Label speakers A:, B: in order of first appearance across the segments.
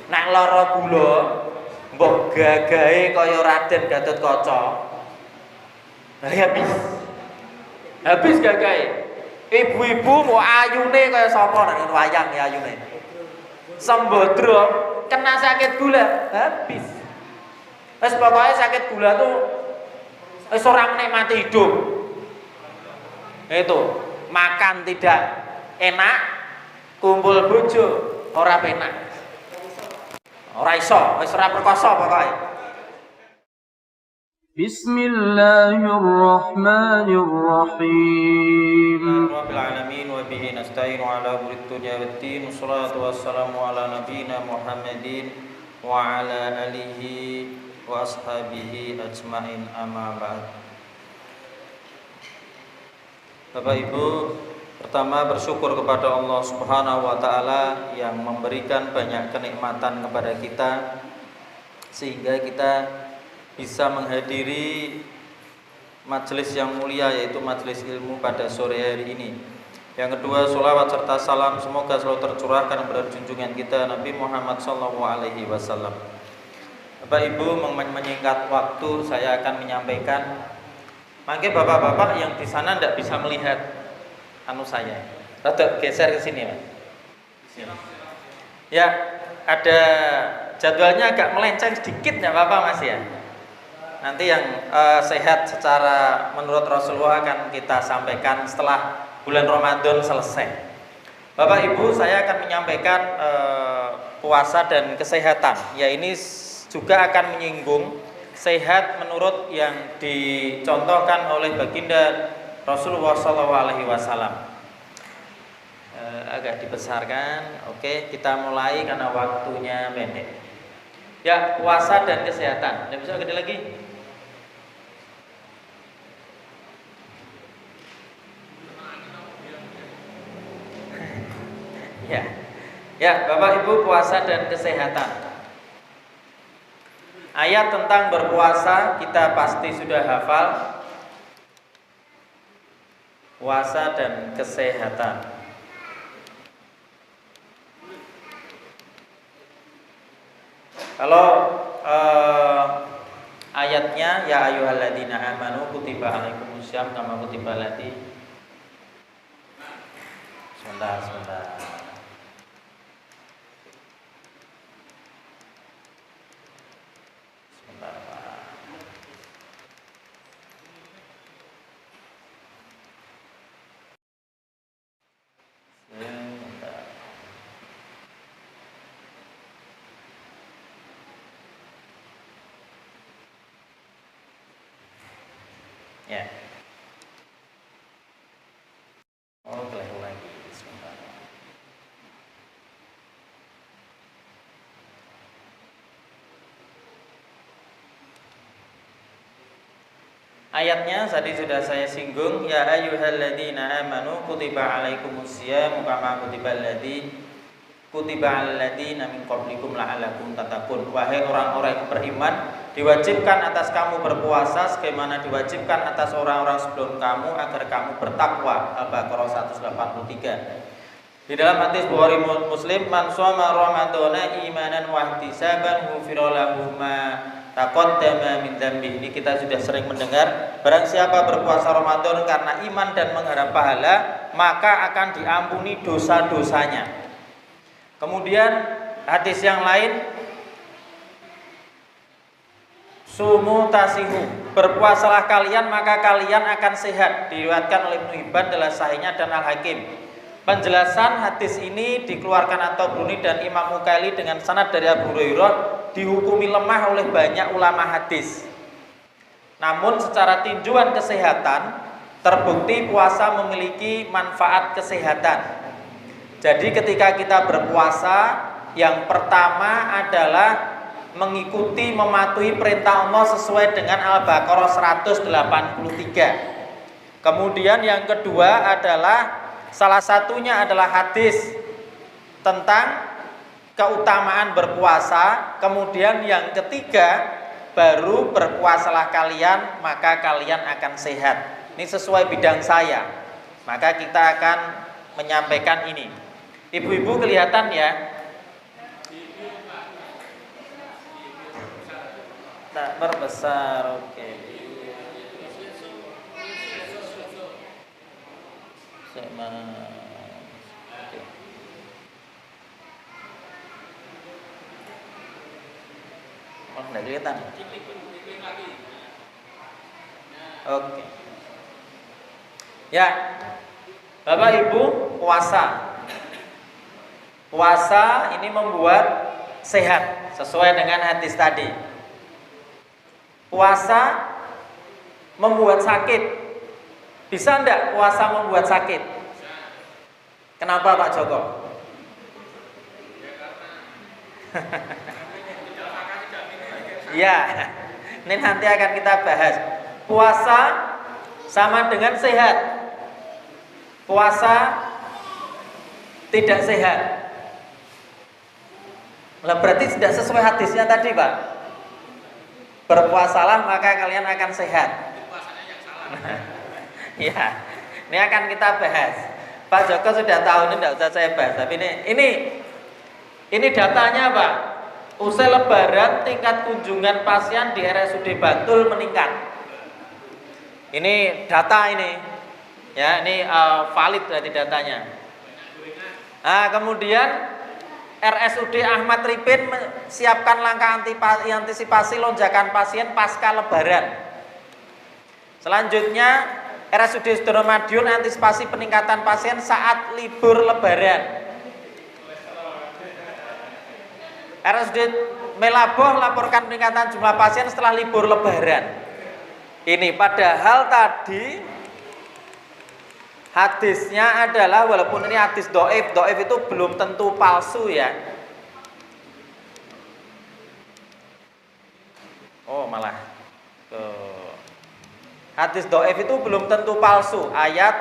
A: Nek lara gula mbok gagahe kaya Raden Gatotkaca. Habis. Habis gagahe. Ibu-ibu mau ayune kaya sapa nek wayang ya ayune. Sembadra kena sakit gula, habis. Wis pokoke sakit gula tuh wis ora menikmati hidup. Itu, makan tidak enak, kumpul bojo ora penak. Ora iso, wis ora perkoso pokoke.
B: Bismillahirrahmanirrahim.
A: Rabbil alamin wa bihi nasta'inu ala umuri dunya waddin. Wassalatu wassalamu ala nabiyyina Muhammadin wa ala alihi wa ashabihi ajmain, amma ba'd. Bapak Ibu, pertama bersyukur kepada Allah Subhanahu wa taala yang memberikan banyak kenikmatan kepada kita sehingga kita bisa menghadiri majelis yang mulia, yaitu majelis ilmu pada sore hari ini. Yang kedua, sholawat serta salam semoga selalu tercurahkan kepada junjungan kita Nabi Muhammad SAW. Bapak Ibu, menyingkat waktu saya akan menyampaikan. Mungkin bapak-bapak yang di sana tidak bisa melihat saya. Rada geser ke sini, Mas. Ya, ada jadwalnya agak melenceng sedikit, enggak apa-apa, Mas ya. Nanti yang sehat secara menurut Rasulullah akan kita sampaikan setelah bulan Ramadan selesai. Bapak Ibu, saya akan menyampaikan puasa dan kesehatan. Ya, ini juga akan menyinggung sehat menurut yang dicontohkan oleh baginda Rasulullah SAW. Agak dibesarkan. Oke, kita mulai karena waktunya pendek. Ya, puasa dan kesehatan. Tidak bisa gede lagi. Ya, Bapak Ibu, puasa dan kesehatan. Ayat tentang berpuasa kita pasti sudah hafal. Puasa dan kesehatan. Kalau ayatnya ya ayyuhalladzina amanu kutiba alaikumussyam kama kutiba allati. Sebentar. Ya. Keliru lagi. Sebentar. Ayatnya tadi sudah saya singgung, ya ayyuhalladzina amanu kutiba alaikumussyam kama kutiba alladzina min qablikum la'allakum tattaqun. Wahai orang-orang yang beriman, diwajibkan atas kamu berpuasa sebagaimana diwajibkan atas orang-orang sebelum kamu agar kamu bertakwa. Al-Baqarah 183. Di dalam hadis Bukhari Muslim, man shoma ramadhana imanan wa ihtisaban ghufira lahu ma taqaddama min dzambi. Ini kita sudah sering mendengar, barang siapa berpuasa Ramadan karena iman dan mengharap pahala, maka akan diampuni dosa-dosanya. Kemudian hadis yang lain, sumu tasihu, berpuasalah kalian maka kalian akan sehat. Diriwayatkan oleh Ibnu Hibban dalam sahihnya dan Al-Hakim. Penjelasan hadis ini dikeluarkan At-Tabrani dan Imam Mukaili dengan sanad dari Abu Hurairah, dihukumi lemah oleh banyak ulama hadis. Namun secara tinjauan kesehatan terbukti puasa memiliki manfaat kesehatan. Jadi ketika kita berpuasa, yang pertama adalah mengikuti, mematuhi perintah Allah sesuai dengan Al-Baqarah 183. Kemudian yang kedua adalah, salah satunya adalah hadis tentang keutamaan berpuasa. Kemudian yang ketiga, baru berpuasalah kalian maka kalian akan sehat. Ini sesuai bidang saya, maka kita akan menyampaikan ini. Ibu-ibu kelihatan ya? Tak berbesar. Oke. Sama. Oke. Oh, enggak kelihatan. Oke. Ya. Bapak Ibu, puasa. Puasa ini membuat sehat sesuai dengan hadis tadi. Puasa membuat sakit. Bisa enggak puasa membuat sakit? Kenapa Pak Joko? Ya, ini nanti akan kita bahas. Puasa sama dengan sehat. Puasa tidak sehat. Lah berarti tidak sesuai hadisnya tadi, Pak. Berpuasalah maka kalian akan sehat. Ya, ini akan kita bahas. Pak Joko sudah tahu, ini tidak usah saya bahas. Tapi ini datanya, Pak. Usai Lebaran tingkat kunjungan pasien di RSUD Bantul meningkat. Ini data ini, ya ini valid berarti datanya. Nah, kemudian RSUD Ahmad Ripin siapkan langkah antisipasi lonjakan pasien pasca Lebaran. Selanjutnya RSUD Sudono Madiun antisipasi peningkatan pasien saat libur Lebaran. RSUD Melaboh laporkan peningkatan jumlah pasien setelah libur Lebaran. Ini padahal tadi hadisnya adalah, walaupun ini hadis do'if itu belum tentu palsu ya. Oh malah hadis do'if itu belum tentu palsu. Ayat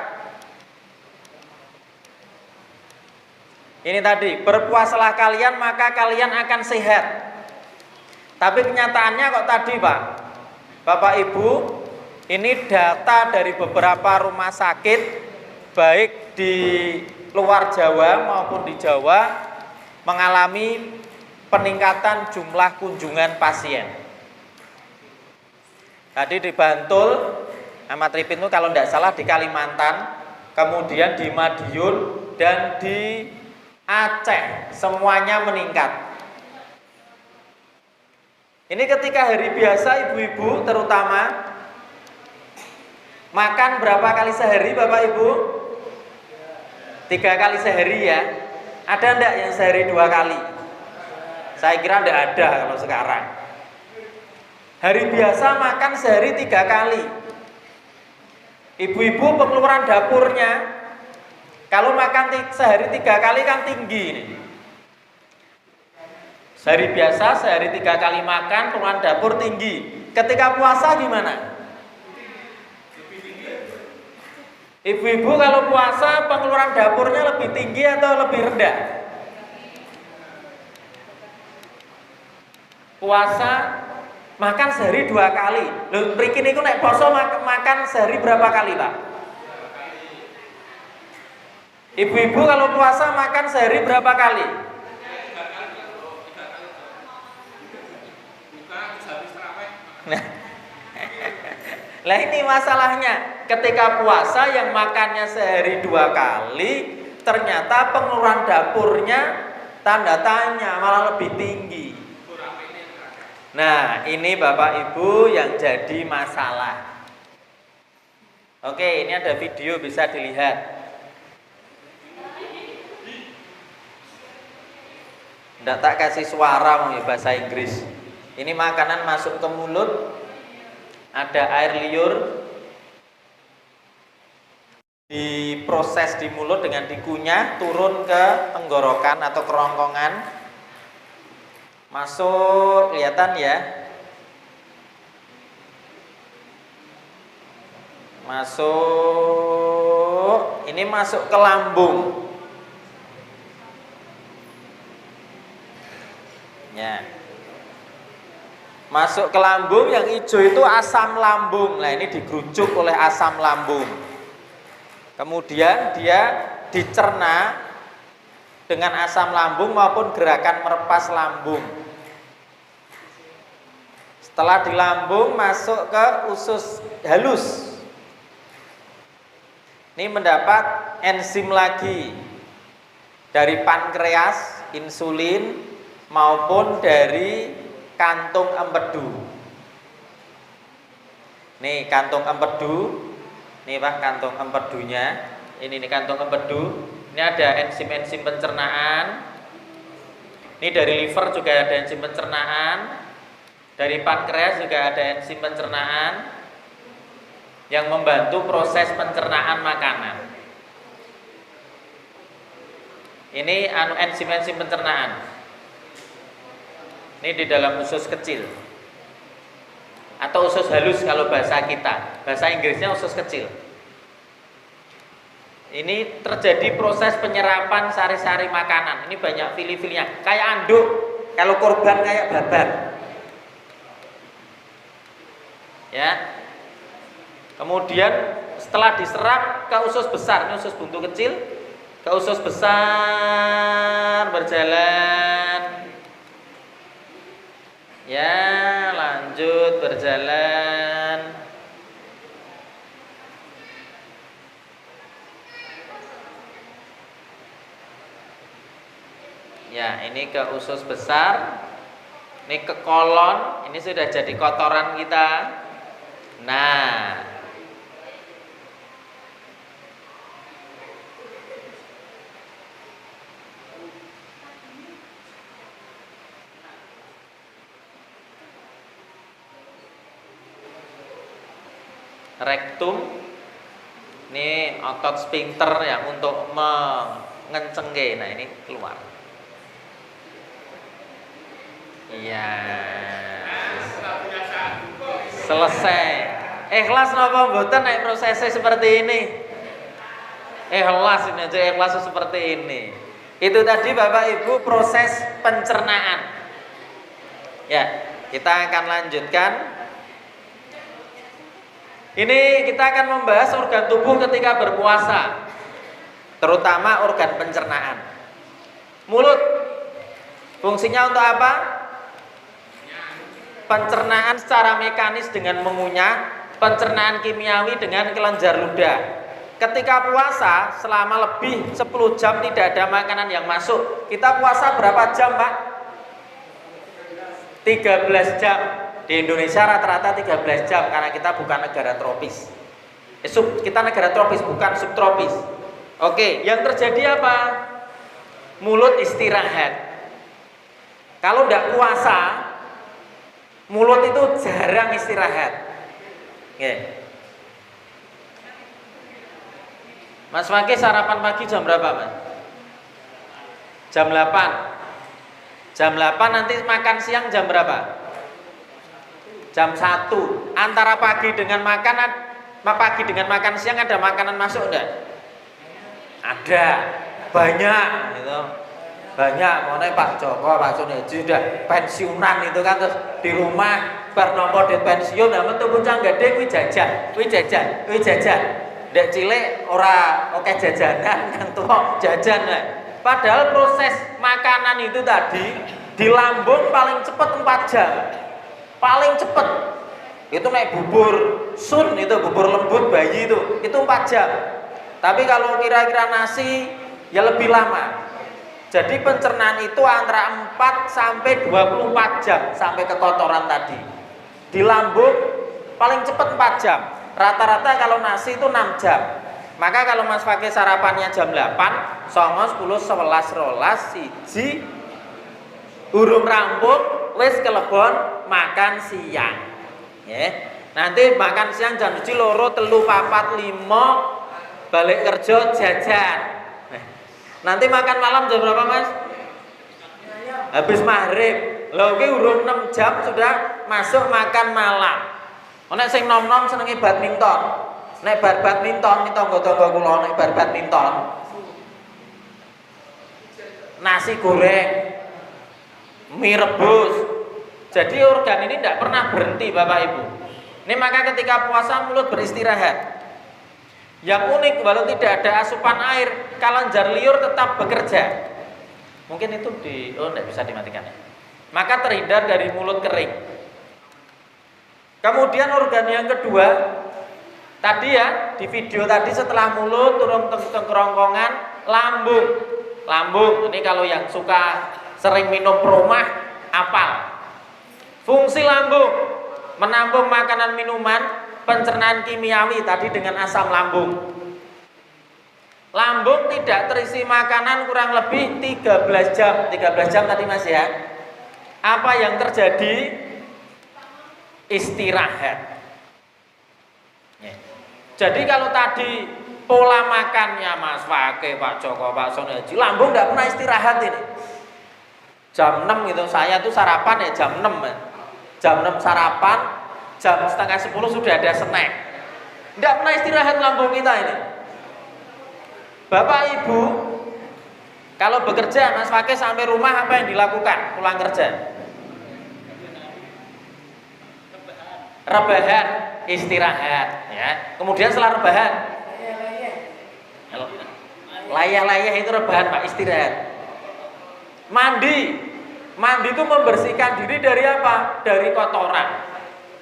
A: ini tadi, berpuasalah kalian maka kalian akan sehat. Tapi kenyataannya kok tadi Pak, Bapak Ibu, ini data dari beberapa rumah sakit baik di luar Jawa maupun di Jawa mengalami peningkatan jumlah kunjungan pasien. Tadi di Bantul, Ahmad Ripin itu kalau tidak salah di Kalimantan, kemudian di Madiun dan di Aceh, semuanya meningkat. Ini ketika hari biasa ibu-ibu terutama makan berapa kali sehari Bapak Ibu? 3 kali sehari ya. Ada enggak yang sehari 2 kali? Saya kira enggak ada kalau sekarang. Hari biasa makan sehari 3 kali. Ibu-ibu pengeluaran dapurnya kalau makan sehari 3 kali kan tinggi nih. Sehari biasa sehari 3 kali makan, pengeluaran dapur tinggi. Ketika puasa gimana? Ibu-ibu kalau puasa pengeluaran dapurnya lebih tinggi atau lebih rendah? Puasa makan sehari 2 kali. Lho mriki niku nek poso makan sehari berapa kali, Pak? Ibu-ibu kalau puasa makan sehari berapa kali? Lah ini masalahnya. Ketika puasa yang makannya sehari 2 kali, ternyata pengeluaran dapurnya tanda tanya, malah lebih tinggi. Nah ini Bapak Ibu yang jadi masalah. Oke, ini ada video bisa dilihat. Nggak tak kasih suara ya bahasa Inggris. Ini makanan masuk ke mulut, ada air liur, diproses di mulut dengan dikunyah, turun ke tenggorokan atau kerongkongan, masuk, kelihatan ya, masuk, ini masuk ke lambung ya, masuk ke lambung. Yang hijau itu asam lambung. Nah ini digerucuk oleh asam lambung. Kemudian dia dicerna dengan asam lambung maupun gerakan merepas lambung. Setelah di lambung masuk ke usus halus. Ini mendapat enzim lagi dari pankreas, insulin maupun dari kantung empedu. Nih kantung empedu, nih Pak kantung empedunya. Ini nih kantung empedu. Ini ada enzim-enzim pencernaan. Ini dari liver juga ada enzim pencernaan. Dari pankreas juga ada enzim pencernaan yang membantu proses pencernaan makanan. Ini enzim-enzim pencernaan. Ini di dalam usus kecil atau usus halus kalau bahasa kita. Bahasa Inggrisnya usus kecil. Ini terjadi proses penyerapan sari-sari makanan. Ini banyak fili-filinya. Kayak anduk, kalau korban kayak babat. Ya. Kemudian setelah diserap ke usus besar, ini usus buntu kecil, ke usus besar berjalan. Ya, lanjut berjalan. Ya, ini ke usus besar. Ini ke kolon, ini sudah jadi kotoran kita. Nah, rektum ini otot sphincter yang untuk mengencengke. Nah, ini keluar. Iya. Selesai. Ikhlas napa mboten nek prosesnya seperti ini? Ikhlas ini aja, ikhlas seperti ini. Itu tadi Bapak Ibu proses pencernaan. Ya, kita akan lanjutkan. Ini kita akan membahas organ tubuh ketika berpuasa, terutama organ pencernaan. Mulut fungsinya untuk apa? Pencernaan secara mekanis dengan mengunyah, pencernaan kimiawi dengan kelenjar ludah. Ketika puasa selama lebih 10 jam tidak ada makanan yang masuk. Kita puasa berapa jam, Pak? 13 jam. Di Indonesia rata-rata 13 jam karena kita bukan negara tropis. Kita negara tropis bukan subtropis. Oke, yang terjadi apa? Mulut istirahat. Kalau tidak puasa, mulut itu jarang istirahat. Oke. Mas Fakih sarapan pagi jam berapa, Mas? Jam 8. Jam 8 nanti makan siang jam berapa? Jam 1. Antara pagi dengan makan siang ada makanan masuk enggak? Ada. Banyak gitu. Banyak, makanya Pak Joko, Pak Suneji udah pensiunan itu kan, terus di rumah bar nomor di pensiun, nah metu puncak gede kuwi jajan. Ndek cilik ora oke jajanan, kan tua jajan lah. Padahal proses makanan itu tadi di lambung paling cepat 4 jam. Paling cepat. Itu naik bubur sun itu, bubur lembut bayi itu 4 jam. Tapi kalau kira-kira nasi ya lebih lama. Jadi pencernaan itu antara 4 sampai 24 jam sampai ke kotoran tadi. Di lambung paling cepat 4 jam. Rata-rata kalau nasi itu 6 jam. Maka kalau Mas pakai sarapannya jam 8, 9, 10, 11, 12, siji urung rampung wis kelebon makan siang. Ya. Nanti makan siang jam 1, 2, 3, 4, 5 balik kerja jajan. Nanti makan malam jam berapa, Mas? Habis maghrib. Lho iki urung 6 jam sudah masuk makan malam. Nek sing nom-nom senenge badminton. Nek bar badminton iki tangga-tangga kula nek bar badminton. Nasi goreng, mie rebus. Jadi organ ini tidak pernah berhenti, Bapak Ibu. Ini maka ketika puasa mulut beristirahat. Yang unik, walau tidak ada asupan air, kelenjar liur tetap bekerja. Mungkin itu tidak bisa dimatikan ya. Maka terhindar dari mulut kering. Kemudian organ yang kedua, tadi ya di video tadi setelah mulut turun ke kerongkongan, lambung. Lambung ini kalau yang suka sering minum promah apal. Fungsi lambung menampung makanan minuman, pencernaan kimiawi tadi dengan asam lambung. Lambung tidak terisi makanan kurang lebih 13 jam. 13 jam tadi Mas ya. Apa yang terjadi? Istirahat. Jadi kalau tadi pola makannya Mas Fakih, Pak Joko, Pak Soneji, lambung tidak pernah istirahat ini. Jam 6 gitu, saya tuh sarapan ya jam 6 ya. Jam 6 sarapan, jam setengah 10 sudah ada snack. Tidak pernah istirahat lambung kita ini. Bapak Ibu, kalau bekerja Mas Fakih sampai rumah apa yang dilakukan pulang kerja? Rebahan, istirahat ya. Kemudian setelah rebahan layah-layah itu rebahan Pak, istirahat. Mandi itu membersihkan diri dari apa? Dari kotoran.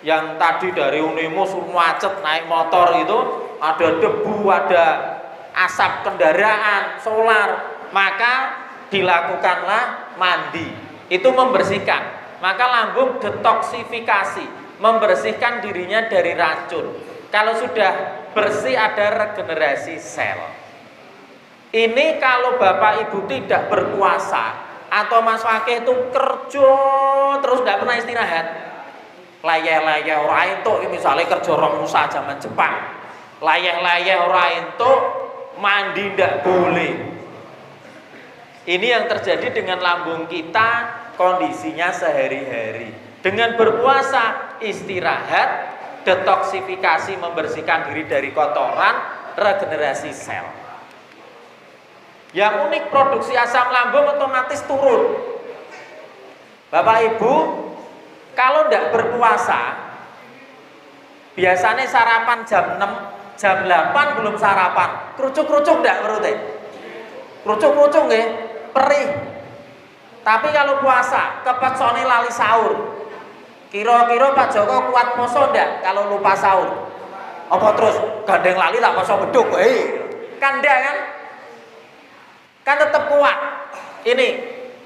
A: Yang tadi dari Unimus macet naik motor itu ada debu, ada asap kendaraan, solar, maka dilakukanlah mandi. Itu membersihkan. Maka lambung detoksifikasi, membersihkan dirinya dari racun. Kalau sudah bersih ada regenerasi sel. Ini kalau Bapak Ibu tidak berpuasa atau Mas Fakih itu kerja terus tidak pernah istirahat. Layah-layah ora entuk misalnya kerja Romusa zaman Jepang. Layah-layah ora entuk, mandi tidak boleh. Ini yang terjadi dengan lambung kita kondisinya sehari-hari. Dengan berpuasa, istirahat, detoksifikasi, membersihkan diri dari kotoran, regenerasi sel. Yang unik, produksi asam lambung otomatis turun. Bapak Ibu, kalau tidak berpuasa, biasanya sarapan jam 6, jam 8 belum sarapan. Kerucuk-kerucuk tidak perutnya? Kerucuk-kerucuk nggih, perih. Tapi kalau puasa, kepeksone lali sahur. Kira-kira Pak Joko kuat poso ndak kalau lupa sahur? Apa terus gandeng lali tak poso beduk? Kan ndak kan? Kan tetap kuat. Ini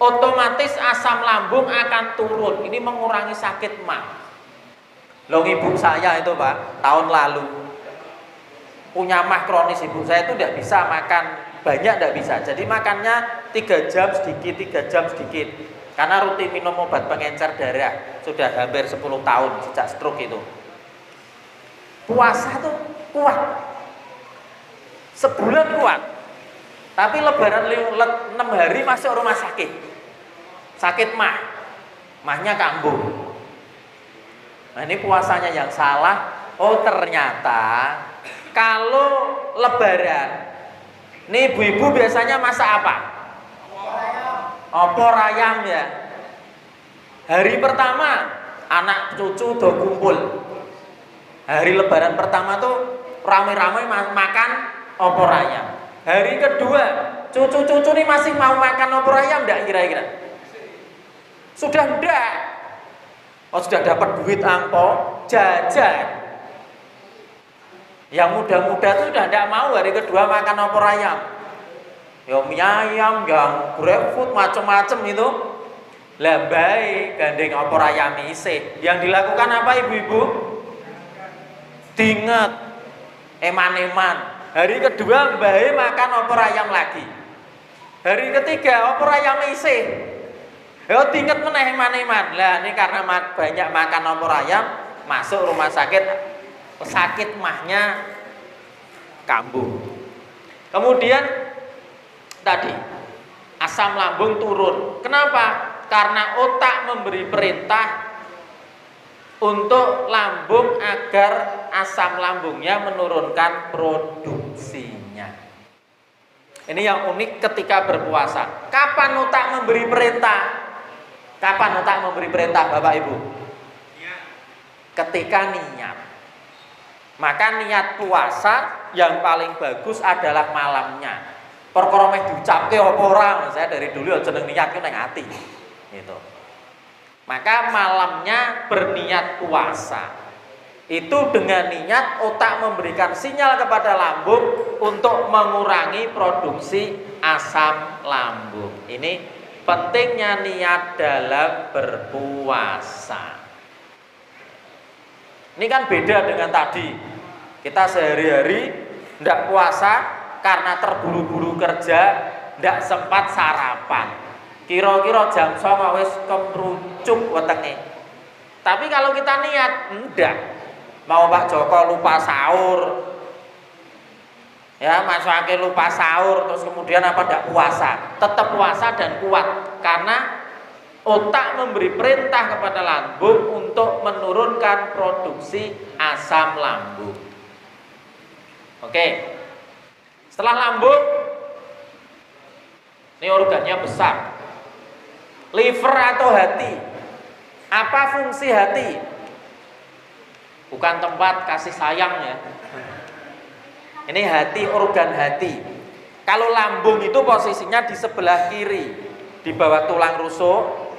A: otomatis asam lambung akan turun. Ini mengurangi sakit mah. Loh ibu saya itu Pak, tahun lalu punya mah kronis. Ibu saya itu tidak bisa makan banyak, tidak bisa. Jadi makannya 3 jam sedikit, 3 jam sedikit. Karena rutin minum obat pengencer darah sudah hampir 10 tahun sejak stroke itu. Puasa tuh kuat, sebulan kuat. Tapi lebaran 6 hari masuk rumah sakit. Sakit mahnya kambuh. Nah ini puasanya yang salah. Oh ternyata kalau lebaran, nih ibu-ibu biasanya masak apa? Opor ayam ya. Hari pertama anak cucu udah kumpul. Hari lebaran pertama tuh ramai-ramai makan opor ayam. Hari kedua cucu-cucu nih masih mau makan opor ayam enggak kira-kira? Sudah enggak. Oh sudah dapat duit angpau jajan. Yang muda-muda tuh sudah enggak mau hari kedua makan opor ayam. Ya mie ayam, yang GrabFood macam-macam itu. Lah baik gandeng opor ayam isih. Yang dilakukan apa ibu-ibu? Dinget eman-eman. Hari kedua baik makan opor ayam lagi. Hari ketiga opor ayam isih. Ya dinget meneh eman-eman. Lah ini karena banyak makan opor ayam, masuk rumah sakit, sakit mahnya kambuh. Kemudian tadi asam lambung turun. Kenapa? Karena otak memberi perintah untuk lambung agar asam lambungnya menurunkan produksinya. Ini yang unik ketika berpuasa. Kapan otak memberi perintah? Kapan otak memberi perintah Bapak Ibu? Ketika niat. Maka niat puasa yang paling bagus adalah malamnya. Perkara meh diucapke apa ora, saya dari dulu ya jeneng niat ku ning ati. Gitu. Maka malamnya berniat puasa. Itu dengan niat otak memberikan sinyal kepada lambung untuk mengurangi produksi asam lambung. Ini pentingnya niat dalam berpuasa. Ini kan beda dengan tadi. Kita sehari-hari tidak puasa karena terburu-buru kerja, tidak sempat sarapan. Kira-kira jam 09.00 wis kemrucuk wetenge. Tapi kalau kita niat, enggak. Mau Pak Joko lupa sahur, ya masukake lupa sahur, terus kemudian apa tidak puasa, tetap puasa dan kuat karena otak memberi perintah kepada lambung untuk menurunkan produksi asam lambung. Oke, setelah lambung, ini organnya besar, liver atau hati. Apa fungsi hati? Bukan tempat kasih sayang ya. Ini hati, organ hati. Kalau lambung itu posisinya di sebelah kiri, di bawah tulang rusuk.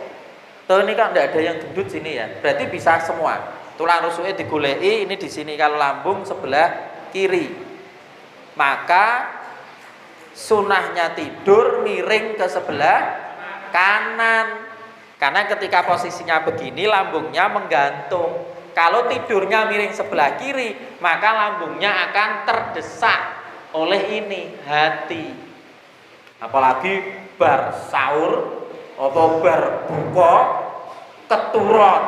A: Tuh ini kan tidak ada yang gendut sini ya. Berarti bisa semua. Tulang rusuknya digoleki, ini di sini. Kalau lambung sebelah kiri. Maka sunahnya tidur miring ke sebelah kanan. Karena ketika posisinya begini lambungnya menggantung. Kalau tidurnya miring sebelah kiri, maka lambungnya akan terdesak oleh ini hati. Apalagi bar sahur atau bar buka keturun.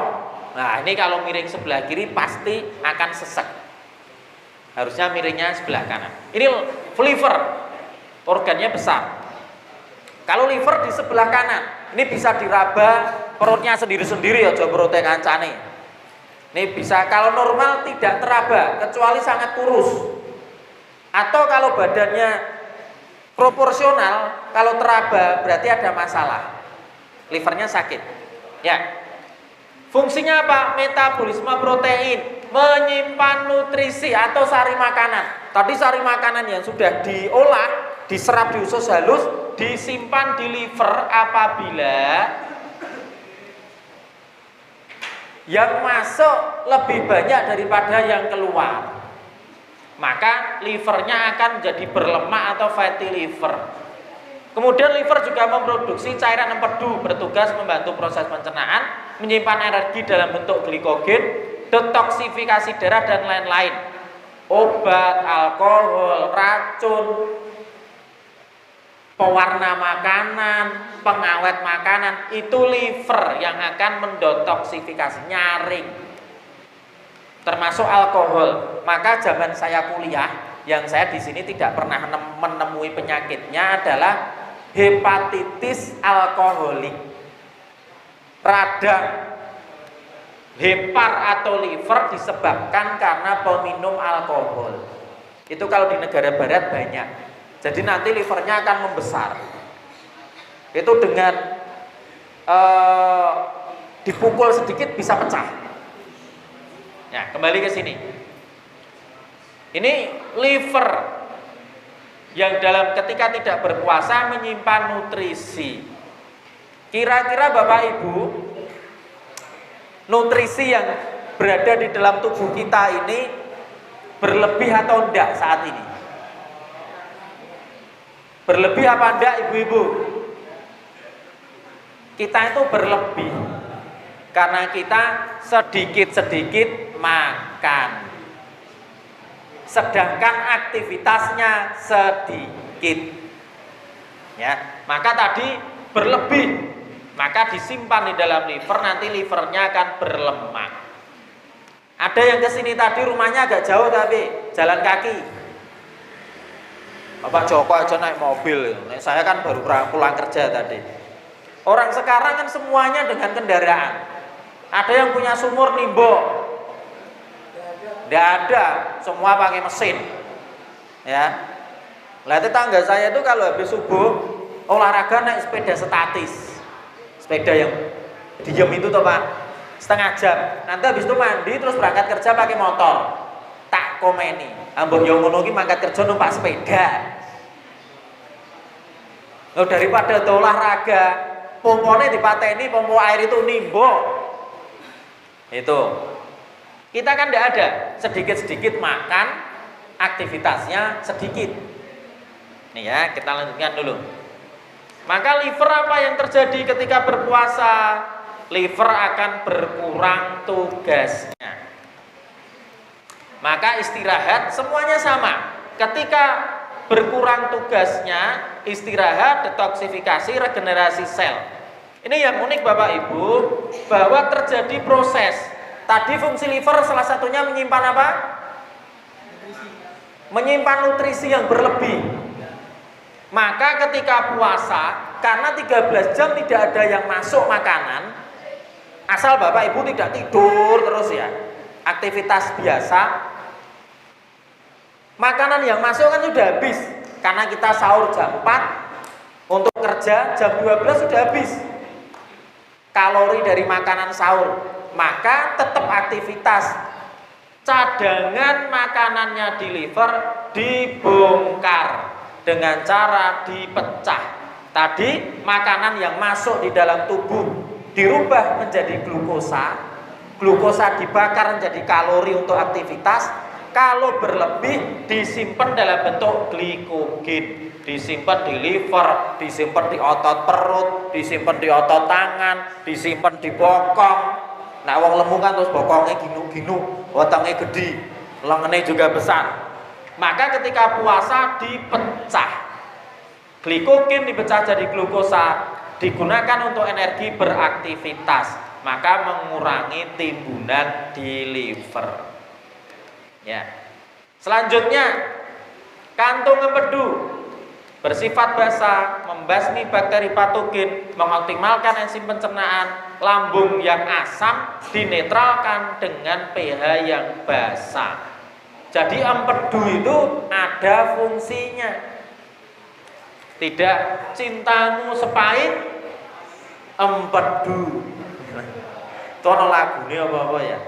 A: Nah, ini kalau miring sebelah kiri pasti akan sesek. Harusnya miringnya sebelah kanan. Ini liver, organnya besar. Kalau liver di sebelah kanan, ini bisa diraba perutnya sendiri-sendiri ya, aja perutnya ngancane. Ini bisa, kalau normal tidak teraba kecuali sangat kurus. Atau kalau badannya proporsional, kalau teraba berarti ada masalah. Livernya sakit. Ya. Fungsinya apa? Metabolisme protein, menyimpan nutrisi atau sari makanan. Tadi sari makanan yang sudah diolah, diserap di usus halus, disimpan di liver apabila yang masuk lebih banyak daripada yang keluar, maka livernya akan menjadi berlemak atau fatty liver. Kemudian liver juga memproduksi cairan empedu, bertugas membantu proses pencernaan, menyimpan energi dalam bentuk glikogen, detoksifikasi darah dan lain-lain. Obat, alkohol, racun, pewarna makanan, pengawet makanan, itu liver yang akan mendetoksifikasi, nyaring. Termasuk alkohol. Maka zaman saya kuliah, yang saya di sini tidak pernah menemui penyakitnya adalah hepatitis alkoholik. Radang hepar atau liver disebabkan karena peminum alkohol. Itu kalau di negara barat banyak. Jadi nanti livernya akan membesar. Itu dengan dipukul sedikit bisa pecah. Ya, kembali ke sini. Ini liver yang dalam ketika tidak berpuasa menyimpan nutrisi. Kira-kira Bapak Ibu, nutrisi yang berada di dalam tubuh kita ini berlebih atau enggak saat ini? Berlebih apa enggak ibu-ibu? Kita itu berlebih karena kita sedikit-sedikit makan, sedangkan aktivitasnya sedikit. Ya, maka tadi berlebih, maka disimpan di dalam liver, nanti livernya akan berlemak. Ada yang kesini tadi rumahnya agak jauh tapi jalan kaki. Bapak Joko aja naik mobil, saya kan baru pulang kerja tadi. Orang sekarang kan semuanya dengan kendaraan. Ada yang punya sumur nimbo, tidak ada, semua pakai mesin. Ya, lah tetangga saya itu kalau habis subuh olahraga naik sepeda statis, sepeda yang diem itu toh Pak, setengah jam. Nanti habis itu mandi terus berangkat kerja pakai motor. Tak komeni. Ambon yang ngono ki mangkat kerja numpak sepeda. Loh, daripada itu olahraga, pompone dipateni, pompa air itu nimbo. Itu.
B: Kita kan tidak ada, sedikit-sedikit makan, aktivitasnya sedikit. Nih ya, kita lanjutkan dulu. Maka liver apa yang terjadi ketika berpuasa? Liver akan berkurang tugasnya. Maka istirahat semuanya sama. Ketika berkurang tugasnya, istirahat, detoksifikasi, regenerasi sel. Ini yang unik Bapak Ibu, bahwa terjadi proses. Tadi fungsi liver salah satunya menyimpan apa? Menyimpan nutrisi yang berlebih. Maka ketika puasa, karena 13 jam tidak ada yang masuk makanan, asal Bapak Ibu tidak tidur terus ya, aktivitas biasa, makanan yang masuk kan sudah habis. Karena kita sahur jam 4, untuk kerja jam 12 sudah habis kalori dari makanan sahur. Maka tetap aktivitas, cadangan makanannya di liver dibongkar dengan cara dipecah. Tadi makanan yang masuk di dalam tubuh dirubah menjadi glukosa. Glukosa dibakar menjadi kalori untuk aktivitas. Kalau berlebih disimpan dalam bentuk glikogen, disimpan di liver, disimpan di otot perut, disimpan di otot tangan, disimpan di bokong. Nah, wong lemu kan terus bokongnya ginu-ginu, otongnya gede, lengannya juga besar. Maka ketika puasa dipecah, glikogen dipecah jadi glukosa, digunakan untuk energi beraktivitas, maka mengurangi timbunan di liver. Ya. Selanjutnya, kantung empedu bersifat basah, membasmi bakteri patogen, mengoptimalkan enzim pencernaan. Lambung yang asam dinetralkan dengan pH yang basah. Jadi empedu itu ada fungsinya. Tidak cintamu sepahit empedu. Itu ada lagunya apa-apa ya.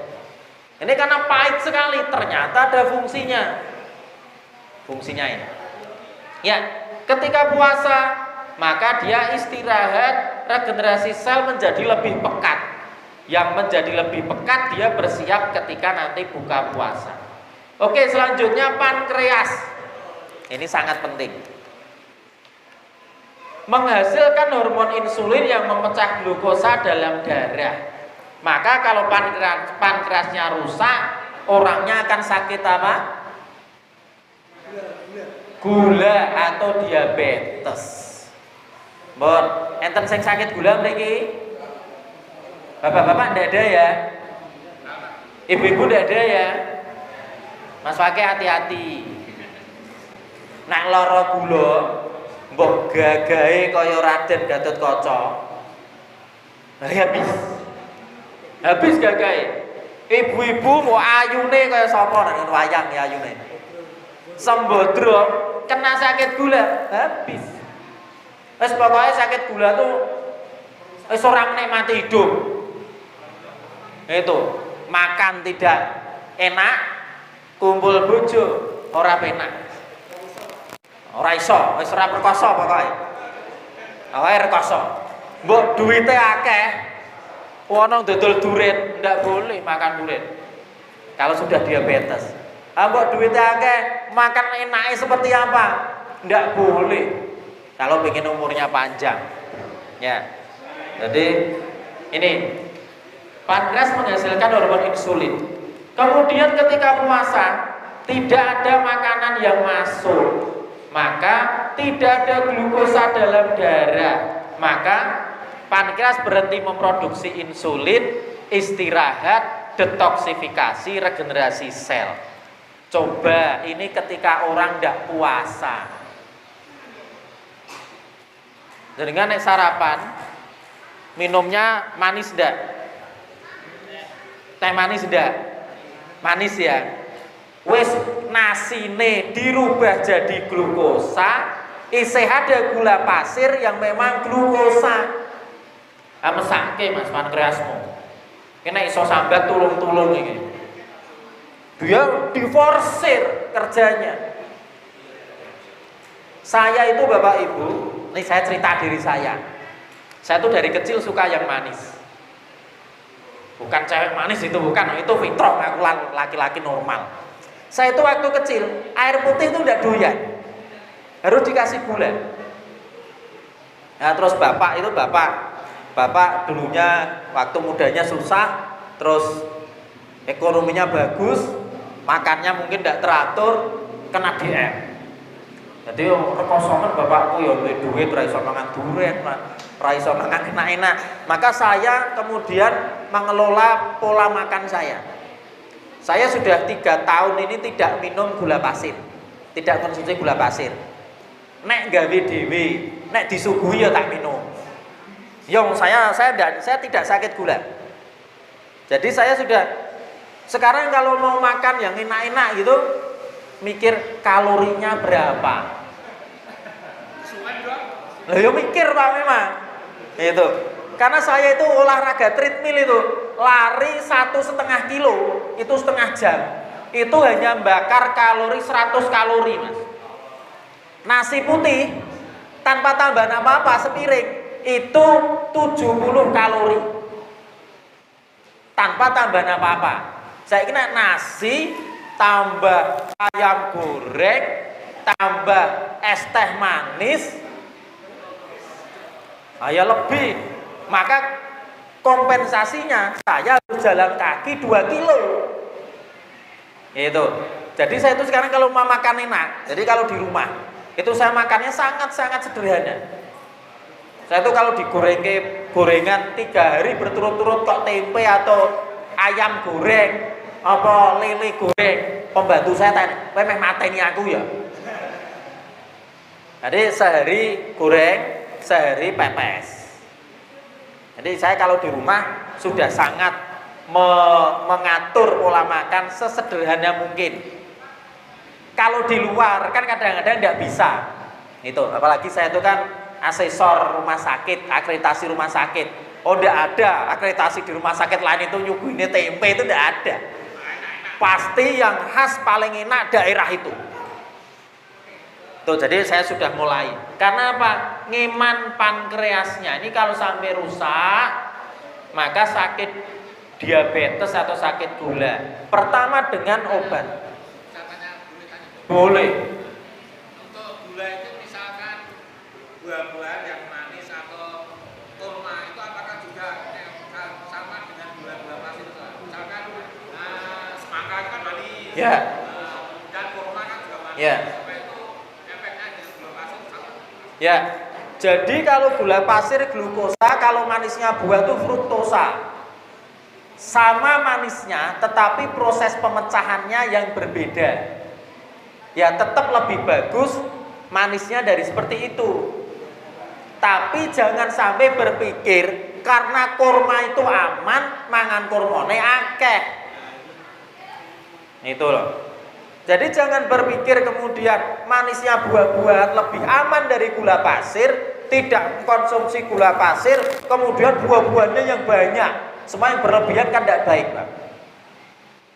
B: Ini karena pahit sekali, ternyata ada fungsinya. Fungsinya ini. Ya, ketika puasa maka dia istirahat, regenerasi sel menjadi lebih pekat. Yang menjadi lebih pekat dia bersiap ketika nanti buka puasa. Oke, selanjutnya pankreas. Ini sangat penting. Menghasilkan hormon insulin yang memecah glukosa dalam darah. Maka kalau pankreasnya rusak, orangnya akan sakit apa? Gula atau diabetes. Bon, enten sing sakit gula mriki? Bapak-bapak ndak ada ya? Ibu-ibu ndak ada ya? Mas Wake hati-hati. Nak lara gula, mbok gagahe kaya Raden Gatotkaca. Habis. Habis gagahe. Ibu-ibu mau ayune kaya sapa nang wayang ya ayune. Sembodro kena sakit gula, habis. Wes pokoknya sakit gula tuh wis ora menikmati hidup. Itu, makan tidak enak, kumpul bojo ora penak. Ora iso, wis ora perkoso pokoke. Awake rekoso. Mbok duwite akeh, ono dodol duren, ndak boleh makan duren. Kalau sudah diabetes. Mbok duwite akeh, makan enake seperti apa? Ndak boleh. Kalau pengen umurnya panjang, ya. Jadi ini pankreas menghasilkan hormon insulin. Kemudian ketika puasa tidak ada makanan yang masuk, maka tidak ada glukosa dalam darah, maka pankreas berhenti memproduksi insulin, istirahat, detoksifikasi, regenerasi sel. Coba ini ketika orang tidak puasa. Dengan nek sarapan minumnya manis ndak? Teh manis ndak? Manis ya. Wis nasine dirubah jadi glukosa, isih ada gula pasir yang memang glukosa. Mesake Mas pankreasmu. Kena iso sambat tulung-tulung iki. Dia diforsir kerjanya. Saya itu Bapak Ibu, ini saya cerita diri saya. Saya tuh dari kecil suka yang manis. Bukan cewek manis itu, bukan. Itu fitrah, aku laki-laki normal. Saya itu waktu kecil, air putih itu udah doyan. Harus dikasih gula. Nah, terus bapak dulunya waktu mudanya susah, terus ekonominya bagus, makannya mungkin tidak teratur, kena DM. Jadi rekosongan bapakku ya duit ra iso mangan duren, ra iso mangan enak-enak. Maka saya kemudian mengelola pola makan saya. Saya sudah 3 tahun ini tidak minum gula pasir, tidak konsumsi gula pasir. Nek gawe dhewe, nek disuguhi ya tak minum. Yang saya tidak sakit gula. Jadi saya sudah sekarang kalau mau makan yang enak-enak gitu, mikir kalorinya berapa. Loh ya mikir Pak memang. Itu. Karena saya itu olahraga treadmill itu, lari 1,5 kilo, itu setengah jam. Itu hanya bakar kalori 100 kalori, Mas. Nasi putih tanpa tambahan apa-apa sepiring itu 70 kalori. Tanpa tambahan apa-apa. Saya kira nasi tambah ayam goreng, tambah es teh manis, ya lebih. Maka kompensasinya saya harus jalan kaki 2 kilo. Itu. Jadi saya itu sekarang kalau mau makan enak, jadi kalau di rumah itu saya makannya sangat-sangat sederhana. Saya itu kalau digoreng gorengan 3 hari berturut-turut kok tempe atau ayam goreng apa lele goreng, pembantu saya tanya, "Kowe meh mateni aku ya?" Jadi sehari goreng, sehari pepes. Jadi saya kalau di rumah sudah sangat mengatur pola makan sesederhana mungkin. Kalau di luar kan kadang-kadang tidak bisa. Itu, apalagi saya itu kan asesor rumah sakit, akreditasi rumah sakit. Oh, tidak ada akreditasi di rumah sakit lain itu nyuguhinnya tempe, itu tidak ada. Pasti yang khas paling enak daerah itu. Tuh, jadi saya sudah mulai. Karena apa? Ngeman pankreasnya ini kalau sampai rusak, maka sakit diabetes atau sakit gula. Pertama dengan obat. Boleh.
C: Untuk gula itu misalkan buah-buahan yang manis atau kurma itu apakah juga sama dengan gula-gula pasir itu? Misalkan semangka itu kan manis,
B: Ya.
C: Dan kurma kan juga manis.
B: Ya.
C: Ya.
B: Jadi kalau gula pasir glukosa, kalau manisnya buah itu fruktosa. Sama manisnya, tetapi proses pemecahannya yang berbeda. Ya tetap lebih bagus manisnya dari seperti itu. Tapi jangan sampai berpikir karena kurma itu aman, mangan kurmane akeh. Itu loh. Jadi jangan berpikir kemudian manisnya buah-buahan lebih aman dari gula pasir, tidak konsumsi gula pasir, kemudian buah-buahannya yang banyak. Semua yang berlebihan kan tidak baik, Pak.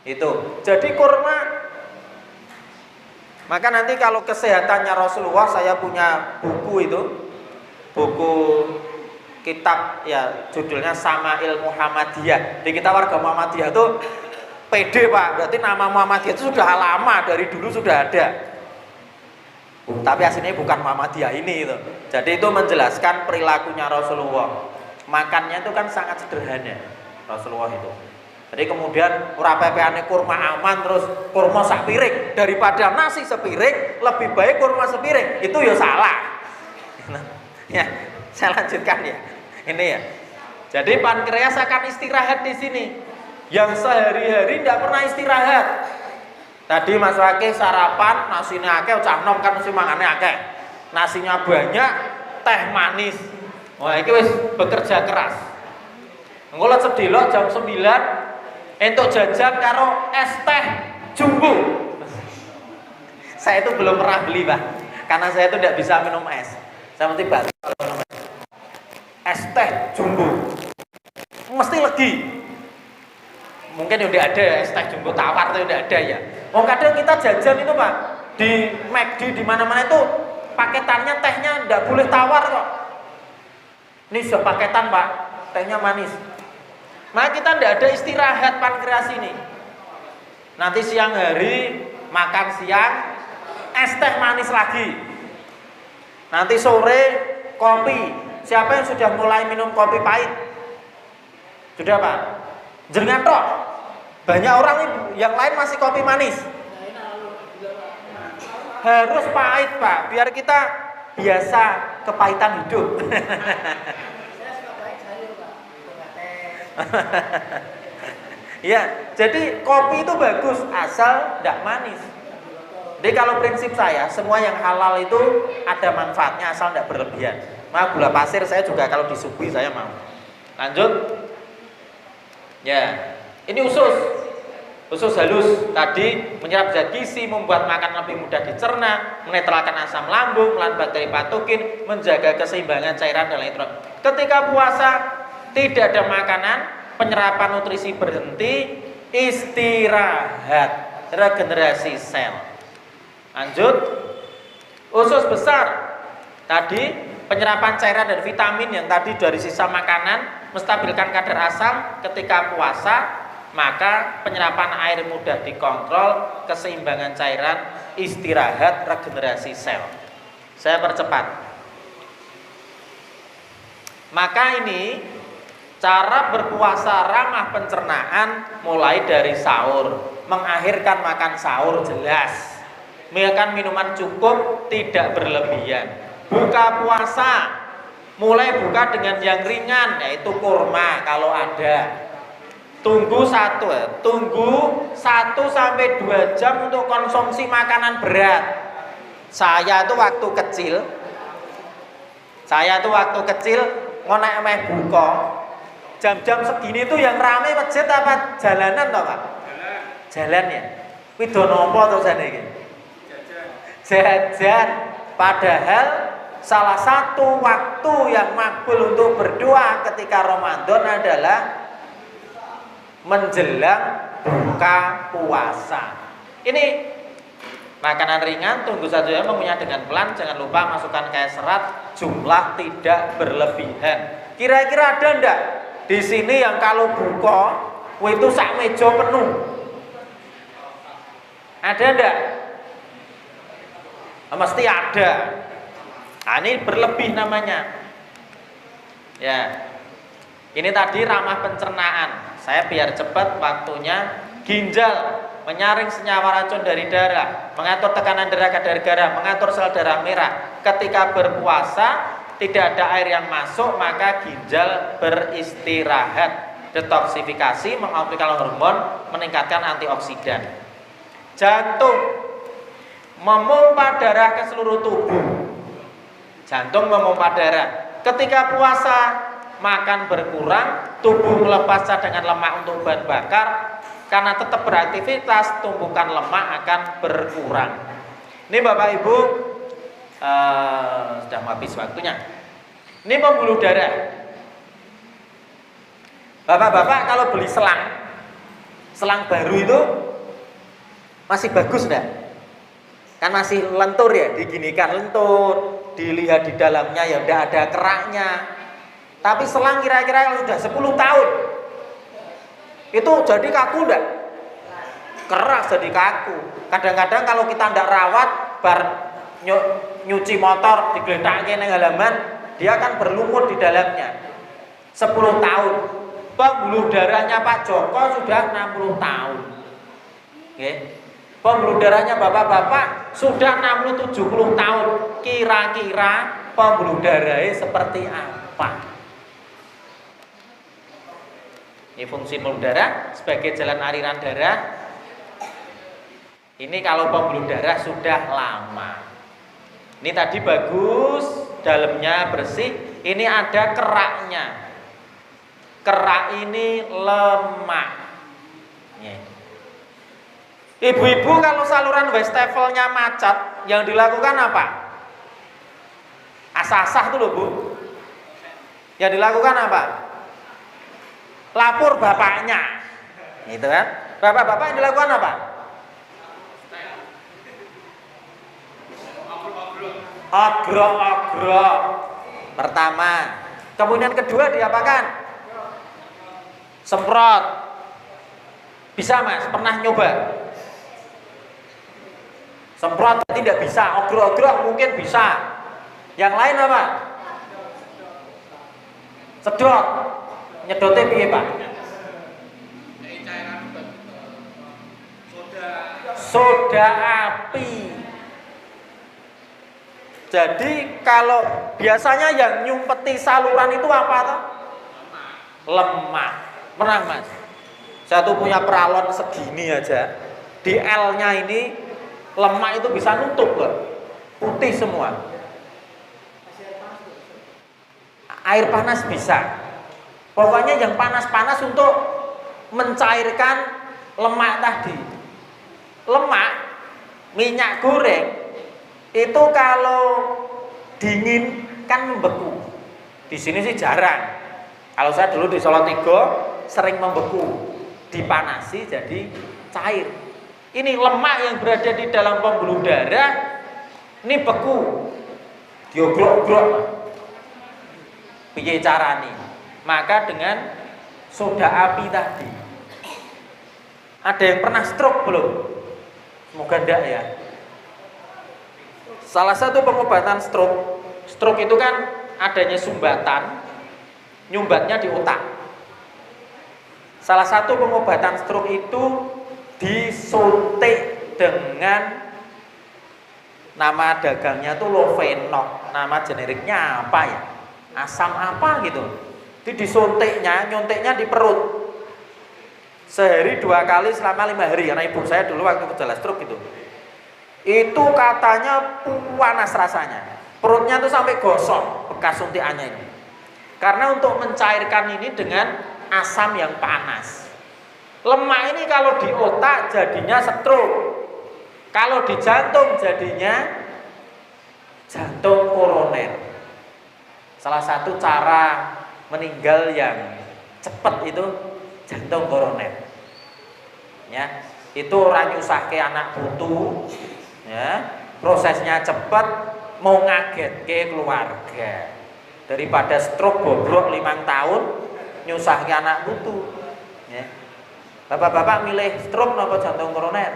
B: Itu. Jadi kurma. Maka nanti kalau kesehatannya Rasulullah, saya punya buku itu. Buku kitab ya judulnya Sama'il Muhammadiyah. Di kita warga Muhammadiyah itu PD Pak, berarti nama Muhammadiyah itu sudah lama, dari dulu sudah ada. Tapi aslinya bukan Muhammadiyah ini itu. Jadi itu menjelaskan perilakunya Rasulullah. Makannya itu kan sangat sederhana Rasulullah itu. Jadi kemudian ora pepeane kurma aman terus kurma sak piring daripada nasi sepiring, lebih baik kurma sepiring. Itu ya salah. Ya, saya lanjutkan ya. Ini ya. Jadi pankreas akan istirahat di sini. Yang sehari-hari tidak pernah istirahat. Tadi Mas Wakil sarapan nasinya akeh, cah nom kan mesti mangane akeh. Nasinya banyak, teh manis. Wah, iki wis bekerja keras. Engko let sedilok jam 9 entuk jajan karo es teh jumbo. Saya itu belum pernah beli, Pak. Karena saya itu tidak bisa minum es. Saya mesti batu minum es. Es teh jumbo. Mesti legi. Mungkin udah ada es teh jumbo tawar itu udah ada ya. Oh kadang kita jajan itu Pak di McD di mana-mana itu paketannya tehnya nggak boleh tawar kok. Ini sudah paketan Pak, tehnya manis. Maka kita tidak ada istirahat pankreas ini. Nanti siang hari makan siang, es teh manis lagi. Nanti sore kopi. Siapa yang sudah mulai minum kopi pahit? Sudah Pak? Jenengan toh. Banyak orang yang lain masih kopi manis. Harus pahit Pak, biar kita biasa kepahitan hidup. Ya, jadi kopi itu bagus asal tidak manis. Jadi kalau prinsip saya, semua yang halal itu ada manfaatnya asal tidak berlebihan. Maka gula pasir saya juga kalau disuguhi saya mau. Lanjut. Ya, ini usus. Usus halus tadi menyerap zat gizi, membuat makan lebih mudah dicerna, menetralkan asam lambung, melawan bakteri patogen, menjaga keseimbangan cairan dan elektron. Ketika puasa tidak ada makanan, penyerapan nutrisi berhenti, istirahat, regenerasi sel. Lanjut. Usus besar tadi penyerapan cairan dan vitamin yang tadi dari sisa makanan, menstabilkan kadar asam. Ketika puasa maka penyerapan air mudah dikontrol, keseimbangan cairan, istirahat, regenerasi sel. Saya percepat. Maka ini cara berpuasa ramah pencernaan mulai dari sahur, mengakhirkan makan sahur jelas, makan minuman cukup, tidak berlebihan. Buka puasa mulai buka dengan yang ringan, yaitu kurma kalau ada. Tunggu 1 sampai 2 jam untuk konsumsi makanan berat. Saya tuh waktu kecil ngonek meh buka. Jam-jam segini tuh yang rame masjid apa jalanan toh Pak? Jalan ya. Kuwi do napa to jane iki? Jajan. Padahal salah satu waktu yang makbul untuk berdoa ketika Ramadan adalah menjelang buka puasa. Ini makanan ringan, tunggu 1 jam, mengunyah dengan pelan, jangan lupa masukkan kayak serat, jumlah tidak berlebihan. Kira-kira ada ndak di sini yang kalau buka itu sak meja penuh? Ada ndak? Mesti ada. Nah, ini berlebih namanya. Ya. Ini tadi ramah pencernaan. Saya biar cepat waktunya. Ginjal menyaring senyawa racun dari darah, mengatur tekanan darah, kadar garam, mengatur sel darah merah. Ketika berpuasa tidak ada air yang masuk, maka ginjal beristirahat, detoksifikasi, mengoptimalkan hormon, meningkatkan antioksidan. Jantung memompa darah ke seluruh tubuh. Jantung memompa darah. Ketika puasa makan berkurang, tubuh melepas cadangan lemak untuk bahan bakar. Karena tetap beraktivitas, tumpukan lemak akan berkurang. Ini Bapak Ibu sudah habis waktunya. Ini pembuluh darah. Bapak-bapak kalau beli selang baru itu masih bagus enggak? Kan masih lentur ya, diginikan lentur, dilihat di dalamnya ya udah ada keraknya. Tapi selang kira-kira kalau sudah 10 tahun itu jadi kaku enggak? Keras jadi kaku. Kadang-kadang kalau kita enggak rawat, bar nyuci motor digeletaknya nang halaman, dia akan berlumut di dalamnya. 10 tahun. Pembuluh darahnya Pak Joko sudah 60 tahun. Oke. Pembuluh darahnya Bapak-bapak sudah 60-70 tahun. Kira-kira pembuluh darahnya seperti apa? Ini fungsi pembuluh darah sebagai jalan aliran darah. Ini kalau pembuluh darah sudah lama. Ini tadi bagus, dalamnya bersih. Ini ada keraknya. Kerak ini lemak. Ibu-ibu kalau saluran wastafelnya macet, yang dilakukan apa? Asah-asah tuh loh Bu. Yang dilakukan apa? Lapor bapaknya, gitu kan? Bapak-bapak yang dilakukan apa? Ogrok-ogrok. Pertama, kemudian kedua diapakan? Semprot. Bisa Mas? Pernah nyoba? Semprot tidak bisa, ogrok-ogrok mungkin bisa. Yang lain apa? Sedot. Nyedotnya piye, Pak?
C: Cairan soda.
B: Soda api. Jadi kalau biasanya yang nyumpeti saluran itu apa toh? Lemak. Pernah Mas? Saya tuh punya peralon segini aja. Di L-nya ini lemak itu bisa nutup loh. Putih semua. Air panas bisa. Pokoknya yang panas-panas untuk mencairkan lemak tadi. Lemak, minyak goreng itu kalau dingin kan membeku. Di sini sih jarang. Kalau saya dulu di Salatiga sering membeku. Dipanasi jadi cair. Ini lemak yang berada di dalam pembuluh darah ini beku. Diogrok-ogrok. Piye carane? Maka dengan soda api tadi. Ada yang pernah stroke belum? Semoga enggak ya. Salah satu pengobatan stroke itu kan adanya sumbatan, nyumbatnya di otak. Salah satu pengobatan stroke itu disuntik dengan nama dagangnya tuh Lovenox, nama generiknya apa ya? Asam apa gitu. Itu disuntiknya, nyuntiknya di perut. Sehari 2 kali selama 5 hari. Karena ibu saya dulu waktu gejala stroke gitu. Itu katanya panas rasanya. Perutnya tuh sampai gosong bekas suntikannya ini. Karena untuk mencairkan ini dengan asam yang panas. Lemak ini kalau di otak jadinya stroke. Kalau di jantung jadinya jantung koroner. Salah satu cara meninggal yang cepat itu jantung koroner. Ya, itu ora nyusahke anak putu. Ya, prosesnya cepat, mau ngagetke keluarga. Daripada stroke bobrok 5 tahun nyusahke anak putu. Ya. Bapak-bapak milih stroke napa jantung koroner?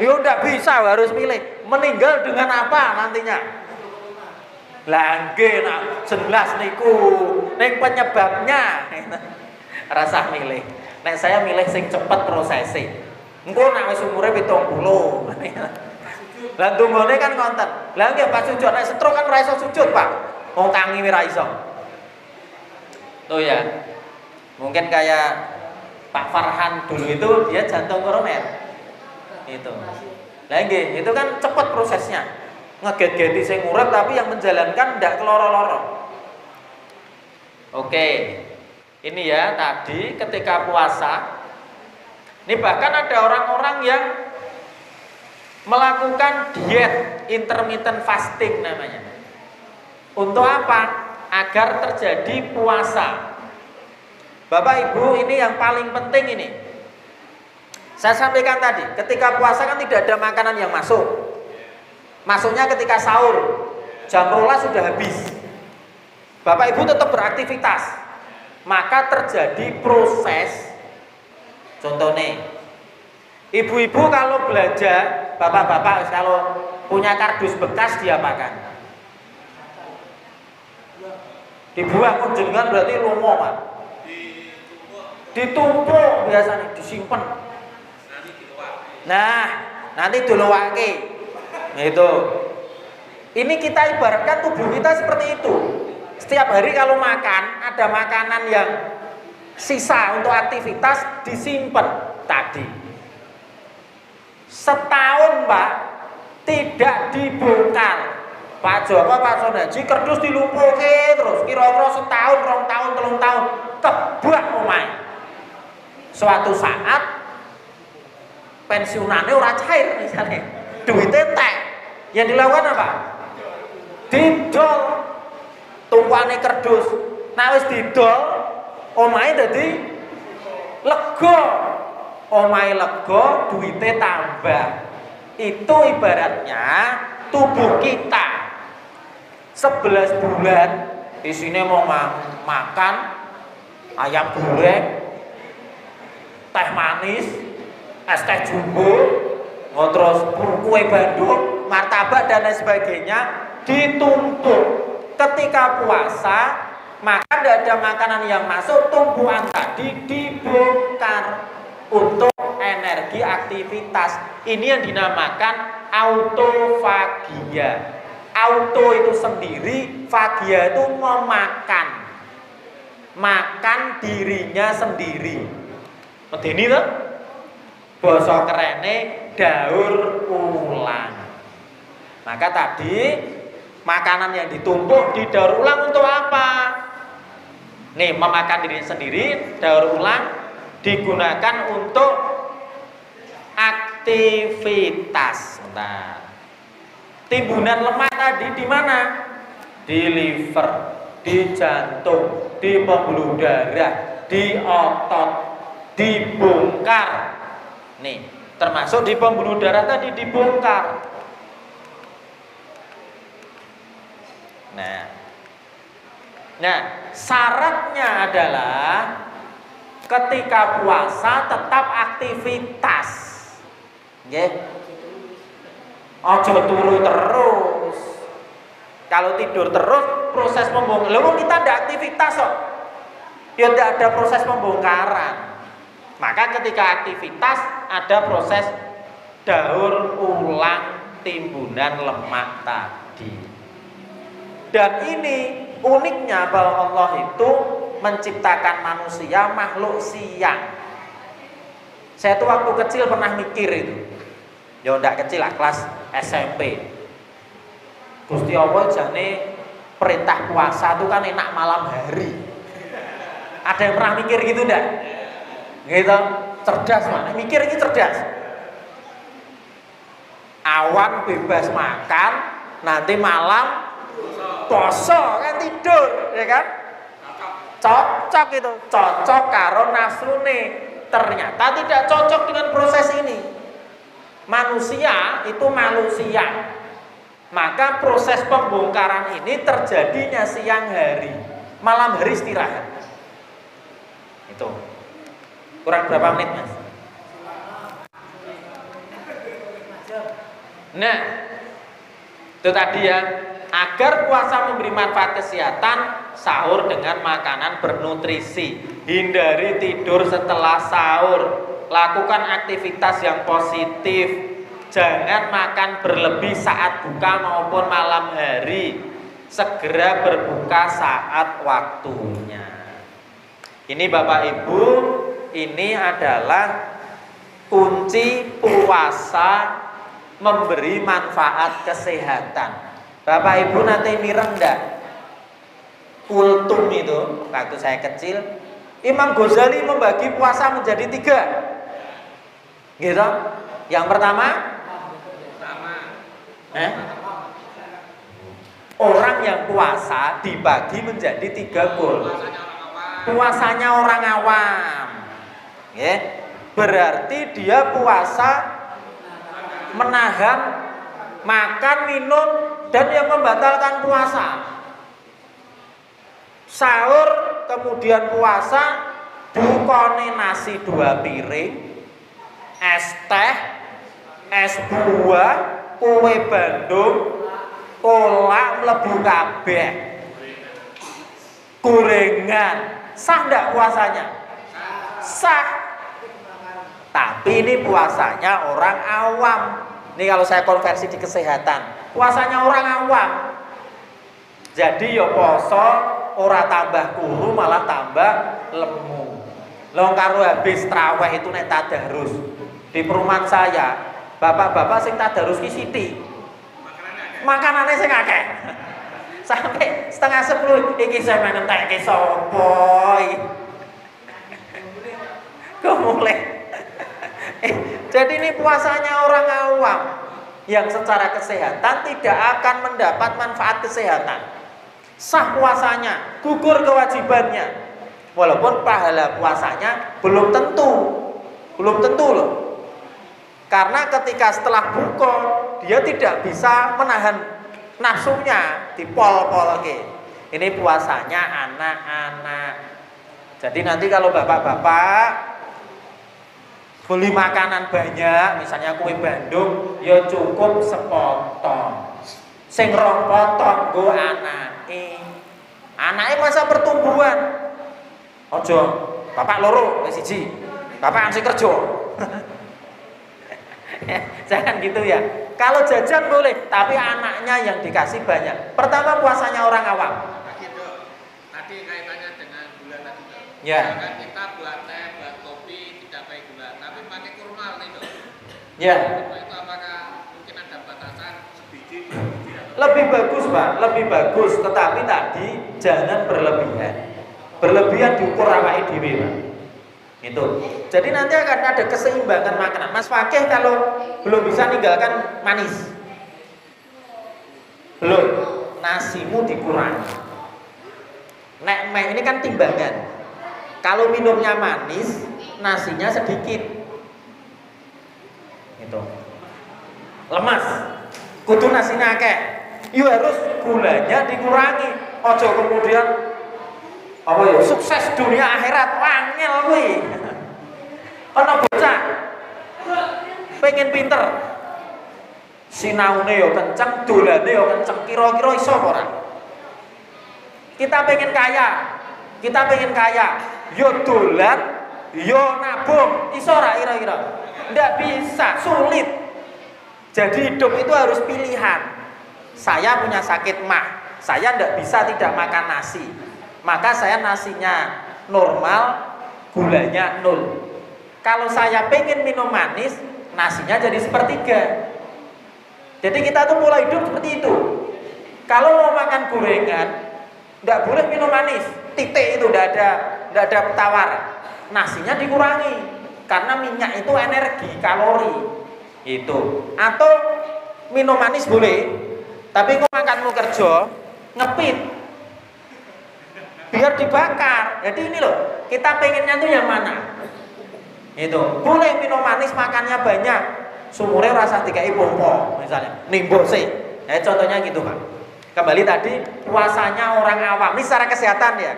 B: Ya udah bisa, harus milih. Meninggal dengan apa nantinya? Lah nggih nak jelas niku ning penyebabnya. Rasa milih. Nek saya milih sing cepet prosese. Engko nek wis umure 70. Lah tungone kan konten. Lah nggih pas sujud nek stroke kan ora iso sujud, Pak. Wong tangi ora iso. Tuh ya. Mungkin kayak Pak Farhan dulu itu dia jantung koroner. Itu. Lah nggih, itu kan cepet prosesnya. Ngeget-geti sing urip tapi yang menjalankan ndak keloro-loro. Oke. Ini ya tadi ketika puasa. Ini bahkan ada orang-orang yang melakukan diet intermittent fasting namanya. Untuk apa? Agar terjadi puasa. Bapak Ibu, ini yang paling penting ini. Saya sampaikan tadi, ketika puasa kan tidak ada makanan yang masuk. Masuknya ketika sahur. Jam 12 sudah habis. Bapak Ibu tetap beraktivitas. Maka terjadi proses. Contohnya, ibu-ibu kalau belanja, bapak-bapak kalau punya kardus bekas diapakan? Dibuang, jenengan berarti lomo, Pak. Ditumpuk biasanya, disimpan. Nah, nanti diluwake. Itu. Ini kita ibaratkan tubuh kita seperti itu. Setiap hari kalau makan, ada makanan yang sisa untuk aktivitas disimpan tadi. Setahun, Pak, tidak dibongkar. Pak Joko, Pak Sonaji kerdus dilumpuhke terus kira-kira setahun, 2 tahun, 3 tahun kebak omahe. Suatu saat pensiunannya ora cair misalnya, duitnya entek. Yang dilakukan apa? Didol tumpane kerdus. Nah wis didol omahe dadi lega. Omahe lega, duitnya tambah. Itu ibaratnya tubuh kita 11 bulan di sini mau makan ayam goreng, teh manis, es teh jumbo, terus kue bandung, martabak dan lain sebagainya ditumpuk. Ketika puasa maka tidak ada makanan yang masuk, tumpuan tadi dibongkar untuk energi aktivitas. Ini yang dinamakan autofagia. Auto itu sendiri, fagia itu memakan, makan dirinya sendiri. Medeni tuh basa kerene daur ulang. Maka tadi makanan yang ditumpuk didaur ulang untuk apa? Nih, memakan diri sendiri, daur ulang digunakan untuk aktivitas. Bentar. Timbunan lemak tadi di mana? Di liver, di jantung, di pembuluh darah, di otot, dibongkar. Nih, termasuk di pembuluh darah tadi dibongkar. Nah, syaratnya adalah ketika puasa tetap aktivitas. Nggih. Ojo turu terus. Kalau tidur terus proses pembongkaran. Lalu kita ada aktivitas kok. Ya tidak ada proses pembongkaran. Maka ketika aktivitas ada proses daur ulang timbunan lemak tadi. Dan ini uniknya bahwa Allah itu menciptakan manusia makhluk siang. Saya tuh waktu kecil pernah mikir itu. Ya ndak kecil lah, kelas SMP. Gusti Allah jane perintah puasa itu kan enak malam hari. Ada yang pernah mikir gitu ndak? Gitu. Cerdas mana? Mikir ini cerdas. Awan bebas makan, nanti malam poso kan tidur, ya kan? Cocok itu, cocok karo nafsune. Ternyata tidak cocok dengan proses ini. Manusia itu manusia. Maka proses pembongkaran ini terjadinya siang hari, malam hari istirahat. Itu. Kurang berapa menit, Mas? Nah, itu tadi ya. Agar puasa memberi manfaat kesehatan, sahur dengan makanan bernutrisi. Hindari tidur setelah sahur. Lakukan aktivitas yang positif. Jangan makan berlebih saat buka maupun malam hari. Segera berbuka saat waktunya. Ini Bapak Ibu, ini adalah kunci puasa memberi manfaat kesehatan. Bapak Ibu nanti mireng enggak? Kultum itu waktu saya kecil, Imam Ghazali membagi puasa menjadi 3. Gitu. Yang pertama, orang yang puasa dibagi menjadi 3 gol. Puasanya orang awam, ya. Berarti dia puasa menahan makan, minum, dan yang membatalkan puasa. Sahur kemudian puasa, bukone nasi 2 piring, es teh, es buah, kue bandung, kolak mlebu kabeh, gorengan. Sah ndak puasanya? Sah. Tapi ini puasanya orang awam. Ini kalau saya konversi di kesehatan, puasanya orang awam. Jadi ya poso ora tambah kuru malah tambah lemu. Lho karo habis traweh itu nek tadarus. Di perumahan saya, bapak-bapak sing tadarus ki sithik. Makanannya sing akeh. Sampai 9:30 iki saya menentekke sapa iki. Mulai. Jadi ini puasanya orang awam yang secara kesehatan tidak akan mendapat manfaat kesehatan. Sah puasanya, gugur kewajibannya. Walaupun pahala puasanya belum tentu loh. Karena ketika setelah buka dia tidak bisa menahan nafsunya, dipol-pol. Ini puasanya anak-anak. Jadi nanti kalau bapak-bapak beli makanan banyak, misalnya kue Bandung, ya cukup sepotong. Sing rong potong nggo anake. Anake masa pertumbuhan. Ojo, bapak loro wis siji. Bapak sing kerja. Jangan gitu ya. Kalau jajan boleh, tapi anaknya yang dikasih banyak. Pertama puasanya orang awam.
C: Gitu. Tadi kaitannya dengan gula tadi.
B: Ya.
C: Misalkan kita buat teh, buat kopi tidak pakai gula, tapi pakai kurma itu.
B: Ya.
C: Kurma itu apakah mungkin ada batasan sebiji, dua biji atau
B: Lebih bagus, Pak, lebih bagus, tetapi tadi jangan berlebihan. Berlebihan diukur awake dhewe, Pak. Itu. Jadi nanti akan ada keseimbangan makanan. Mas Fakih kalau belum bisa ninggalkan manis. Belum, nasimu dikurangi. Nek meh ini kan timbangan. Kalau minumnya manis, nasinya sedikit. Itu. Lemas. Kudu nasinya akeh. Yo harus gulanya dikurangi. Ojo kemudian apa ya sukses dunia akhirat wangel kuwi. Ana bocah pengen pinter. Sinaune yo kenceng, dolane yo kenceng. Kira-kira iso apa ora? Kita pengen kaya. Yo dolan, yo nabung. Iso ora kira-kira? Ndak bisa, sulit. Jadi hidup itu harus pilihan. Saya punya sakit mah, saya ndak bisa tidak makan nasi. Maka saya nasinya normal, gulanya 0. Kalau saya pengen minum manis, nasinya jadi sepertiga. Jadi kita tuh mulai hidup seperti itu. Kalau mau makan gorengan, nggak boleh minum manis. Titik itu nggak ada tawar. Nasinya dikurangi karena minyak itu energi, kalori. Itu. Atau minum manis boleh, tapi kok makanmu kerja ngepit. Biar dibakar. Jadi ini loh, kita pengennya tuh yang mana? Itu. Boleh minum manis, makannya banyak. Sumure rasa dikai pompo misalnya. Nimbo sih. Contohnya gitu, Pak. Kembali tadi puasanya orang awam. Ini secara kesehatan ya.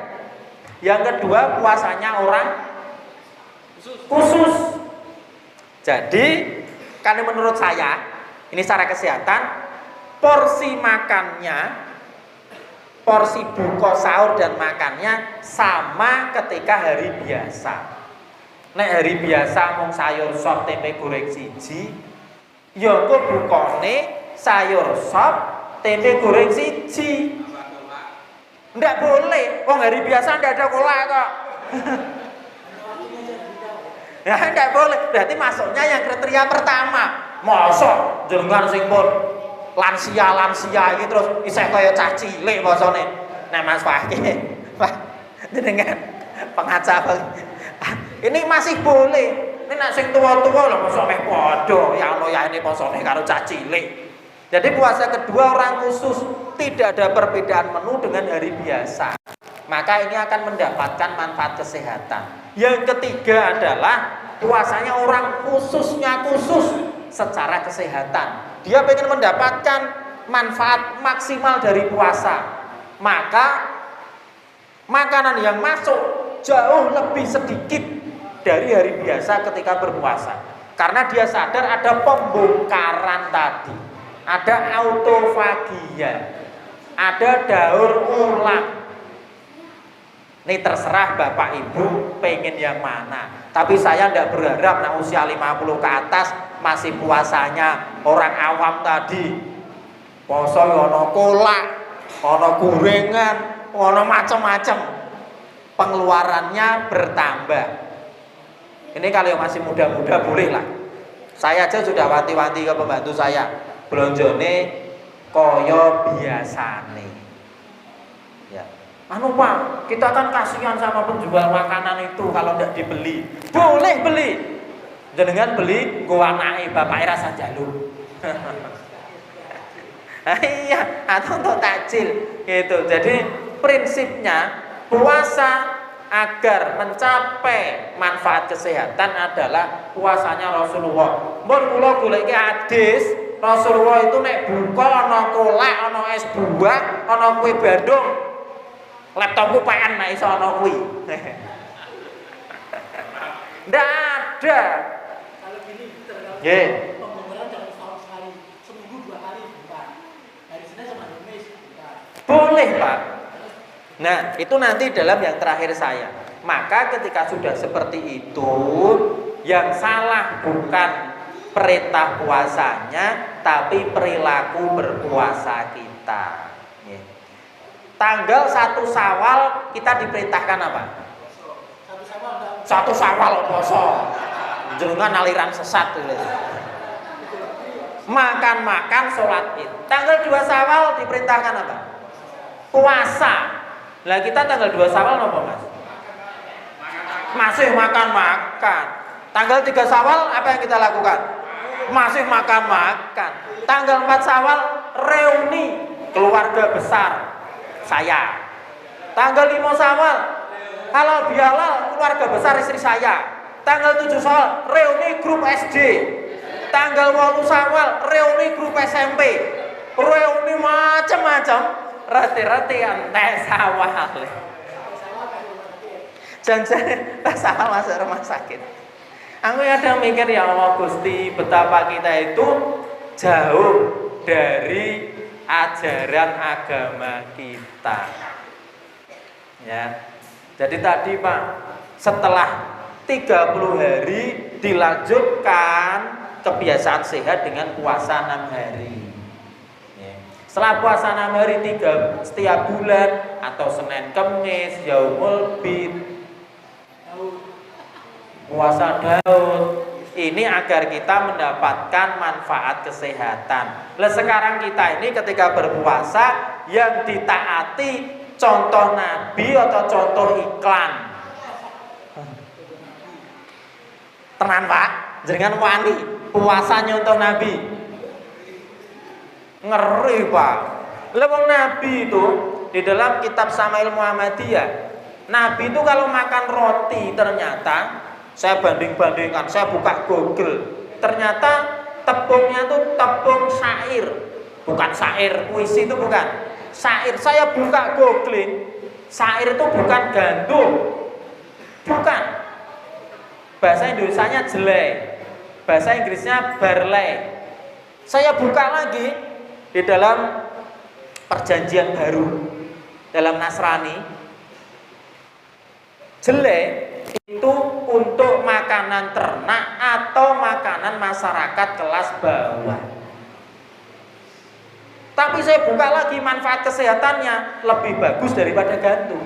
B: Yang kedua puasanya orang khusus. Jadi kalau menurut saya ini secara kesehatan porsi makannya, porsi buka sahur dan makannya sama ketika hari biasa. Nek hari biasa mung sayur sop tempe goreng siji, ya engko bukane sayur sop tempe goreng siji. Ndak boleh, wong hari biasa ndak ada kolak kok. Ya ndak boleh, berarti masuknya yang kriteria pertama. Mosok jenengan sing pun lansia iki terus isih kaya cah cilik bosone. Nek Mas Fakih, Pak, jenengan pengacara. Ini masih boleh. Ini nek sing tua-tua lho mosok meh padha, ya ono ya ini posone karo cah cilik. Jadi puasa kedua orang khusus tidak ada perbedaan menu dengan hari biasa. Maka ini akan mendapatkan manfaat kesehatan. Yang ketiga adalah puasanya orang khususnya khusus secara kesehatan. Dia ingin mendapatkan manfaat maksimal dari puasa. Maka makanan yang masuk jauh lebih sedikit dari hari biasa ketika berpuasa. Karena dia sadar ada pembongkaran tadi. Ada autofagia, ada daur ulang. Ini terserah Bapak Ibu pengen yang mana. Tapi saya tidak berharap nah usia 50 ke atas masih puasanya orang awam tadi. Poso ono kolak, ono gorengan, ono macam-macam. Pengeluarannya bertambah. Ini kalau yang masih muda-muda boleh lah. Saya aja sudah wanti-wanti ke pembantu saya. Blonjone koyo biasane. Ya. Anu Pak, kita kan kasihan sama penjual makanan itu kalau tidak dibeli. Boleh beli. Jenengan beli nggo anake bapake rasa jaluk. Iya, atau untuk takjil gitu. Jadi prinsipnya puasa agar mencapai manfaat kesehatan adalah puasanya Rasulullah. Mun kula goleki hadis Rasulullah itu nek buka ana kolak, ana es buah, ana kue Bandung. Laptopku PN nek iso ana kuwi. Nggak ada.
D: Kalau gini, tergantung
B: Nggih.
D: pembongkaran jangan setahun sekali, seminggu 2 kali bukan. Hari Senin sama Kamis bukan.
B: Boleh, Pak. Nah, itu nanti dalam yang terakhir saya. Maka ketika sudah seperti itu, yang salah bukan perintah puasanya, tapi perilaku berpuasa kita. Nggih. Tanggal 1 Syawal kita diperintahkan apa?
D: Satu sama enggak.
B: 1 Syawal poso. Jenengan aliran sesat itu. Makan-makan sholat Id. Tanggal 2 Syawal diperintahkan apa? Puasa. Lah kita tanggal 2 Syawal apa, Mas? Masih makan-makan. Tanggal 3 Syawal apa yang kita lakukan? Masih makan-makan. Tanggal 4 Syawal reuni keluarga besar saya. Tanggal 5 Syawal halal bihalal keluarga besar istri saya. Tanggal 7 Syawal reuni grup SD. Tanggal 8 Syawal reuni grup SMP. Reuni macam-macam. Rati-rati entes Syawal. Jangan pas Syawal masuk rumah sakit. Aku kadang mikir, ya Allah Gusti, betapa kita itu jauh dari ajaran agama kita. Ya. Jadi tadi Pak, setelah 30 hari dilanjutkan kebiasaan sehat dengan puasa 6 hari. Ya. Setelah puasa 6 hari setiap bulan atau Senin Kemis, Yaumul Bid, puasa Daud, ini agar kita mendapatkan manfaat kesehatan. Lah sekarang kita ini ketika berpuasa yang ditaati contoh Nabi atau contoh iklan? Tenan Pak, jenengan wani puasa nyontoh Nabi. Ngeri Pak. Lah wong Nabi itu di dalam kitab Syama'il Muhammadiyah, Nabi itu kalau makan roti ternyata saya banding-bandingkan, saya buka Google. Ternyata tepungnya tuh tepung syair, bukan syair puisi, itu bukan. Syair, saya buka googling, syair itu bukan gandum, bukan. Bahasa Indonesianya jelai, bahasa Inggrisnya barley. Saya buka lagi di dalam perjanjian baru, dalam Nasrani, jelai itu untuk makanan ternak atau makanan masyarakat kelas bawah. Tapi saya buka lagi, manfaat kesehatannya lebih bagus daripada gandum.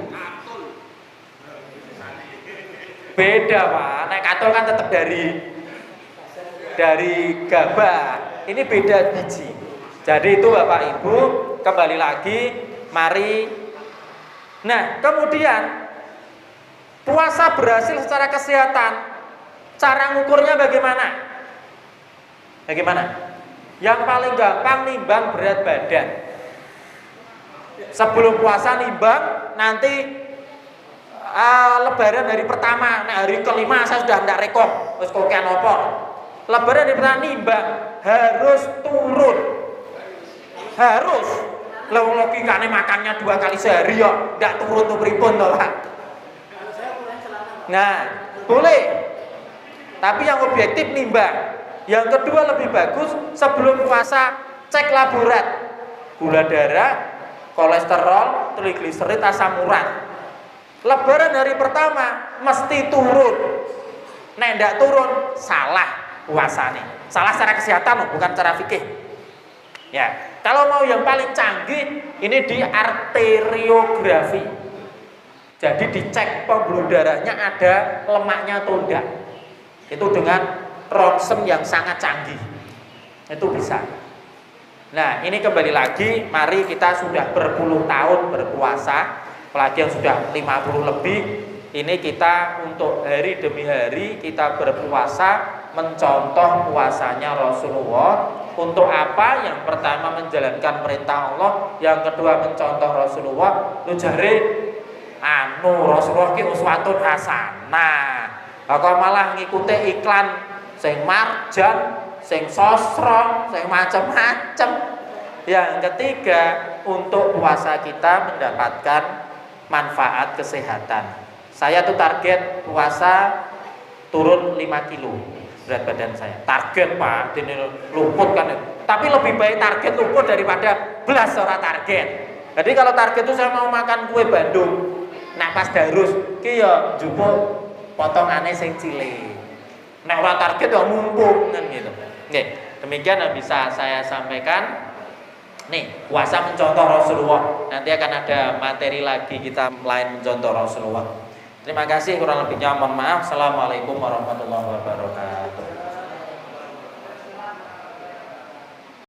B: Beda Pak, naik katul kan tetap dari gabah. Ini beda biji. Jadi itu Bapak Ibu, kembali lagi, mari. Nah, kemudian puasa berhasil secara kesehatan. Cara ngukurnya bagaimana? Bagaimana? Yang paling gampang nimbang berat badan. Sebelum puasa nimbang, nanti lebaran hari pertama, nah hari kelima saya sudah ndak rekop, wis kokean apa. Lebaran hari pertama nimbang, harus turun. Harus. Lah logikane makannya 2 kali sehari ya, ndak turun tuh pripun to, Pak? Nah, boleh. Tapi yang objektif nimbang. Yang kedua lebih bagus sebelum puasa cek laborat. Gula darah, kolesterol, trigliserid, asam urat. Lebaran hari pertama mesti turun. Nek ndak turun salah puasanya. Salah secara kesehatan loh, bukan secara fikih. Ya, kalau mau yang paling canggih ini di arteriografi. Jadi dicek pembuluh darahnya ada lemaknya atau enggak. Itu dengan ronsen yang sangat canggih. Itu bisa. Nah, ini kembali lagi, mari kita sudah berpuluh tahun berpuasa, apalagi yang sudah 50 lebih, ini kita untuk hari demi hari kita berpuasa mencontoh puasanya Rasulullah. Untuk apa? Yang pertama menjalankan perintah Allah, yang kedua mencontoh Rasulullah. Lu jare Rasulullah ki uswatun hasanah. Kok malah ngikuti iklan sing marjan, sing sosro, sing macam-macam. Yang ketiga, untuk puasa kita mendapatkan manfaat kesehatan. Saya tuh target puasa turun 5 kilo berat badan saya. Target Pak, ini luput kan. Tapi lebih baik target luput daripada belas ora target. Jadi kalau target itu saya mau makan kue Bandung, nah pas darus, ki ya njupuk potongane sing cilik. Nek ora target ya mumpung kan gitu. Oke, demikian yang bisa saya sampaikan. Nih, puasa mencontoh Rasulullah. Nanti akan ada materi lagi kita lain mencontoh Rasulullah. Terima kasih, kurang lebihnya mohon maaf. Assalamualaikum warahmatullahi wabarakatuh.